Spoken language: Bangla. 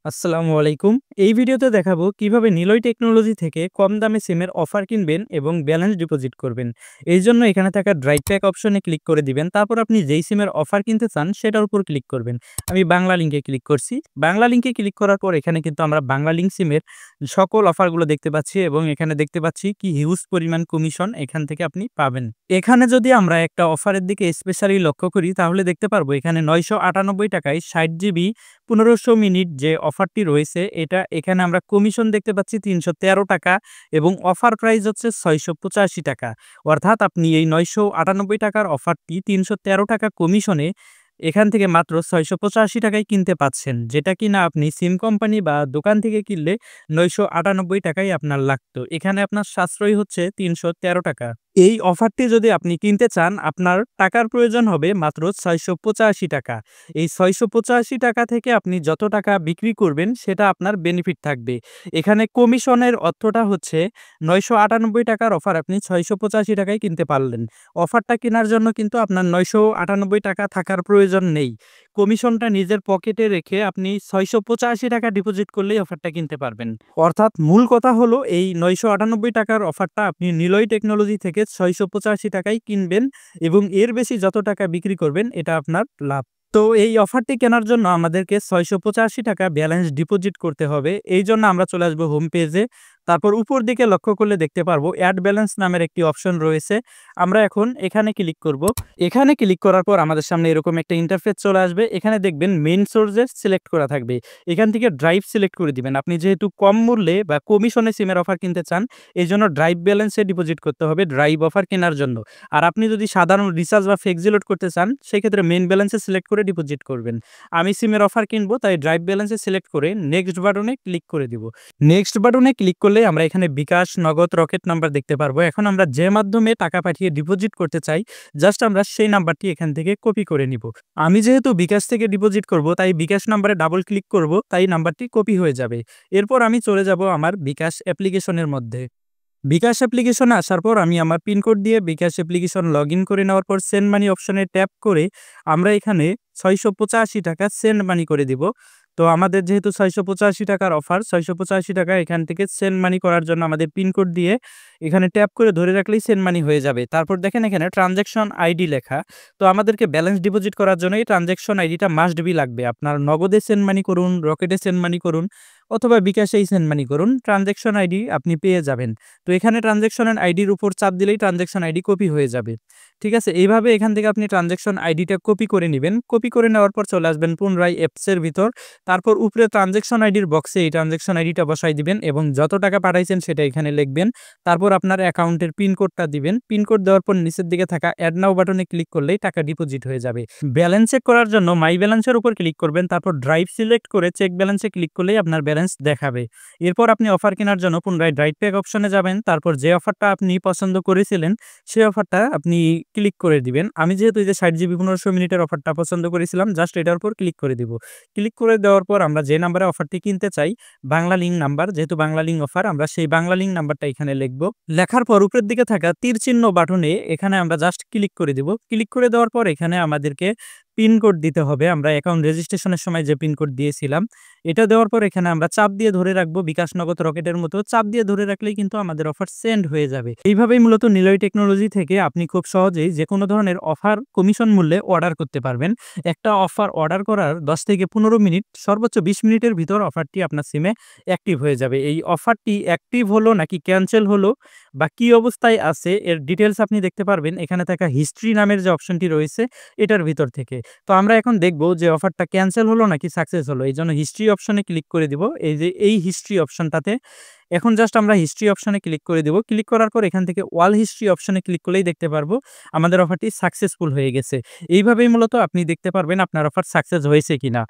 আসসালামু আলাইকুম। এই ভিডিওতে দেখাবো কিভাবে নিলয় টেকনোলজি থেকে কম দামে সিমের অফার কিনবেন এবং ব্যালেন্স ডিপোজিট করবেন। এই জন্য এখানে থাকা ড্রাইভ প্যাক অপশনে ক্লিক করে দিবেন। তারপর আপনি যেই সিমের অফার কিনতে চান সেটার উপর ক্লিক করবেন। আমি বাংলা লিংকে ক্লিক করছি। বাংলা লিংকে ক্লিক করার পর এখানে কিন্তু আমরা বাংলা লিংক সিমের সকল অফারগুলো দেখতে পাচ্ছি এবং এখানে দেখতে পাচ্ছি কি হিউজ পরিমাণ কমিশন এখান থেকে আপনি পাবেন। এখানে যদি আমরা একটা অফারের দিকে স্পেশালি লক্ষ্য করি তাহলে দেখতে পারবো এখানে ৯৯৮ টাকায় ৬০ জিবি ১৫০০ মিনিট যে অফারটি রয়েছে এটা এখানে আমরা কমিশন দেখতে পাচ্ছি ৩১৩ টাকা এবং অফার প্রাইস হচ্ছে ৬৮৫ টাকা। অর্থাৎ আপনি এই ৯৯৮ টাকার অফারটি ৩১৩ টাকা কমিশনে এখান থেকে মাত্র ৬৮৫ টাকায় কিনতে পাচ্ছেন। যেটা কিনা আপনি সিম কোম্পানি বা দোকান থেকে কিনলে ৯৯৮ টাকাই আপনার লাগতো। এখানে আপনার সাশ্রয় হচ্ছে ৩১৩ টাকা। এই অফারটি যদি আপনি কিনতে চান আপনার টাকার প্রয়োজন হবে মাত্র ৬৮৫ টাকা। এই ৬৮৫ টাকা থেকে আপনি যত টাকা বিক্রি করবেন সেটা আপনার বেনিফিট থাকবে। এখানে কমিশনের অর্থটা হচ্ছে ৯৯৮ টাকার অফার আপনি ৬৮৫ টাকায় কিনতে পারলেন। অফারটা কেনার জন্য কিন্তু আপনার ৯৯৮ টাকা থাকার প্রয়োজন নেই। কমিশনটা নিজের পকেটে রেখে আপনি ৬৮৫ টাকা ডিপোজিট করলেই অফারটা কিনতে পারবেন। অর্থাৎ মূল কথা হলো এই ৯৯৮ টাকার অফারটা আপনি নিলয় টেকনোলজি থেকে ৬৮৫ টাকায় কিনবেন এবং এর বেশি যত টাকা বিক্রি করবেন এটা আপনার লাভ। তো এই অফারটি কেনার জন্য আমাদেরকে ৬৮৫ টাকা ব্যালেন্স ডিপোজিট করতে হবে। এইজন্য আমরা চলে আসবো হোম পেজে। তারপর উপর দিকে লক্ষ্য করলে দেখতে পারবো অ্যাড ব্যালেন্স নামের একটি অপশন রয়েছে। আমরা এখন এখানে ক্লিক করব। এখানে ক্লিক করার পর আমাদের সামনে এরকম একটা ইন্টারফেস চলে আসবে। এখানে দেখবেন মেইন সোর্সেস সিলেক্ট করা থাকবে। এখান থেকে ড্রাইভ সিলেক্ট করে দিবেন। আপনি যেহেতু কম মূল্যে বা কমিশনে সিমের অফার কিনতে চান, এজন্য ড্রাইভ ব্যালেন্সে ডিপোজিট করতে হবে ড্রাইভ অফার কেনার জন্য। আর আপনি যদি সাধারণ রিচার্জ বা ফ্লেক্সি লোড করতে চান, সেক্ষেত্রে মেইন ব্যালেন্সে সিলেক্ট করে ডিপোজিট করবেন। আমি সিমের অফার কিনবো তাই ড্রাইভ ব্যালেন্সে সিলেক্ট করে নেক্সট বাটনে ক্লিক করে দিব। নেক্সট বাটনে ক্লিক করলে আমরা এখানে বিকাশ, নগদ, রকেট নাম্বার দেখতে পারবো। এখন আমরা যে মাধ্যমে টাকা পাঠিয়ে ডিপোজিট করতে চাই, জাস্ট আমরা সেই নাম্বারটি এখান থেকে কপি করে নিব। আমি যেহেতু বিকাশ থেকে ডিপোজিট করব তাই বিকাশ নাম্বারে ডাবল ক্লিক করব, তাই নাম্বারটি কপি হয়ে যাবে। এরপর আমি চলে যাব আমার বিকাশ অ্যাপ্লিকেশনের মধ্যে। বিকাশ অ্যাপ্লিকেশনে আসার পর আমি আমার পিনকোড দিয়ে বিকাশ অ্যাপ্লিকেশন লগইন করে নেওয়ার পর সেন্ড মানি অপশনে ট্যাপ করে আমরা এখানে ৬৮৫ টাকা সেন্ড মানি করে দিব। তো আমাদের যেহেতু ৬৮৫ টাকার অফার, ৬৮৫ টাকা এখান থেকে সেন্ড মানি করার জন্য আমাদের পিনকোড দিয়ে এখানে ট্যাপ করে ধরে রাখলেই সেন্ড মানি হয়ে যাবে। তারপর দেখেন এখানে ট্রানজ্যাকশন আইডি লেখা। তো আমাদেরকে ব্যালেন্স ডিপোজিট করার জন্য এই ট্রানজ্যাকশন আইডিটা মাস্ট বি লাগবে। আপনার নগদে সেন্ড মানি করুন, রকেটে সেন্ড মানি করুন অথবা বিকাশেই সেন্ড মানি করুন, ট্রানজ্যাকশন আইডি আপনি পেয়ে যাবেন। তো এখানে ট্রানজ্যাকশন আইডির উপর চাপ দিলেই ট্রানজ্যাকশন আইডি কপি হয়ে যাবে। ঠিক আছে? এইভাবে এখান থেকে আপনি ট্রানজ্যাকশন আইডিটা কপি করে নিবেন। কপি করে নেওয়ার পর চলে আসবেন পুনরায় অ্যাপসের ভিতর। তারপর উপরে ট্রানজ্যাকশন আইডির বক্সে এই ট্রানজ্যাকশন আইডিটা বসাই দিবেন এবং যত টাকা পাঠাইছেন সেটা এখানে লিখবেন। তারপর আপনার অ্যাকাউন্টের পিন কোডটা দিবেন। পিন কোড দেওয়ার পর নিচের দিকে থাকা অ্যাড নাও বাটনে ক্লিক করলেই টাকা ডিপোজিট হয়ে যাবে। ব্যালেন্স চেক করার জন্য মাই ব্যালেন্সের উপর ক্লিক করবেন। তারপর ড্রাইভ সিলেক্ট করে চেক ব্যালেন্সে ক্লিক করলেই আপনার ব্যালেন্স দেখাবে। এরপর আপনি অফার কেনার জন্য পুনরায় ড্রাইভ প্যাক অপশনে যাবেন। তারপর যে অফারটা আপনি পছন্দ করেছিলেন সেই অফারটা আপনি ক্লিক করে দিবেন। আমি যেহেতু এই যে ৬০ জিবি ১৫০০ মিনিটের অফারটা পছন্দ করেছিলাম, জাস্ট এটার উপর ক্লিক করে দিব। ক্লিক করে দেওয়ার পর আমরা যে নাম্বারে অফারটি কিনতে চাই, বাংলা লিংক নাম্বার, যেহেতু বাংলা লিংক অফার আমরা সেই বাংলা লিংক নাম্বারটা এখানে লিখব। লেখার পর উপরের দিকে থাকা তীর চিহ্ন বাটনে এখানে আমরা জাস্ট ক্লিক করে দিব। ক্লিক করে দেওয়ার পর এখানে আমাদেরকে পিন কোড দিতে হবে। আমরা অ্যাকাউন্ট রেজিস্ট্রেশনের সময় যে পিন কোড দিয়েছিলাম, এটা দেওয়ার পর এখানে আমরা চাপ দিয়ে ধরে রাখবো। বিকাশ, নগদ, রকেটের মতো চাপ দিয়ে ধরে রাখলেই কিন্তু আমাদের অফার সেন্ড হয়ে যাবে। এইভাবেই মূলত নিলয় টেকনোলজি থেকে আপনি খুব সহজেই যেকোনো ধরনের অফার কমিশন মূল্যে অর্ডার করতে পারবেন। একটা অফার অর্ডার করার ১০ থেকে ১৫ মিনিট, সর্বোচ্চ ২০ মিনিটের ভিতর অফারটি আপনার সিমে অ্যাক্টিভ হয়ে যাবে। এই অফারটি অ্যাক্টিভ হলো নাকি ক্যানসেল হলো বা কি অবস্থায় আছে এর ডিটেইলস আপনি দেখতে পারবেন এখানে থাকা হিস্ট্রি নামের যে অপশনটি রয়েছে এটার ভিতর থেকে। তো আমরা এখন দেখব যে অফারটা ক্যানসেল হলো নাকি সাকসেস হলো। এইজন্য হিস্ট্রি অপশনে ক্লিক করে দিব। এই যে এই হিস্ট্রি অপশনটাতে এখন জাস্ট আমরা হিস্ট্রি অপশনে ক্লিক করে দিব। ক্লিক করার পর এখান থেকে অল হিস্ট্রি অপশনে ক্লিক করলেই দেখতে পারবো আমাদের অফারটি সাকসেসফুল হয়ে গেছে। এইভাবেই মূলত আপনি দেখতে পারবেন আপনার অফার সাকসেস হয়েছে কিনা।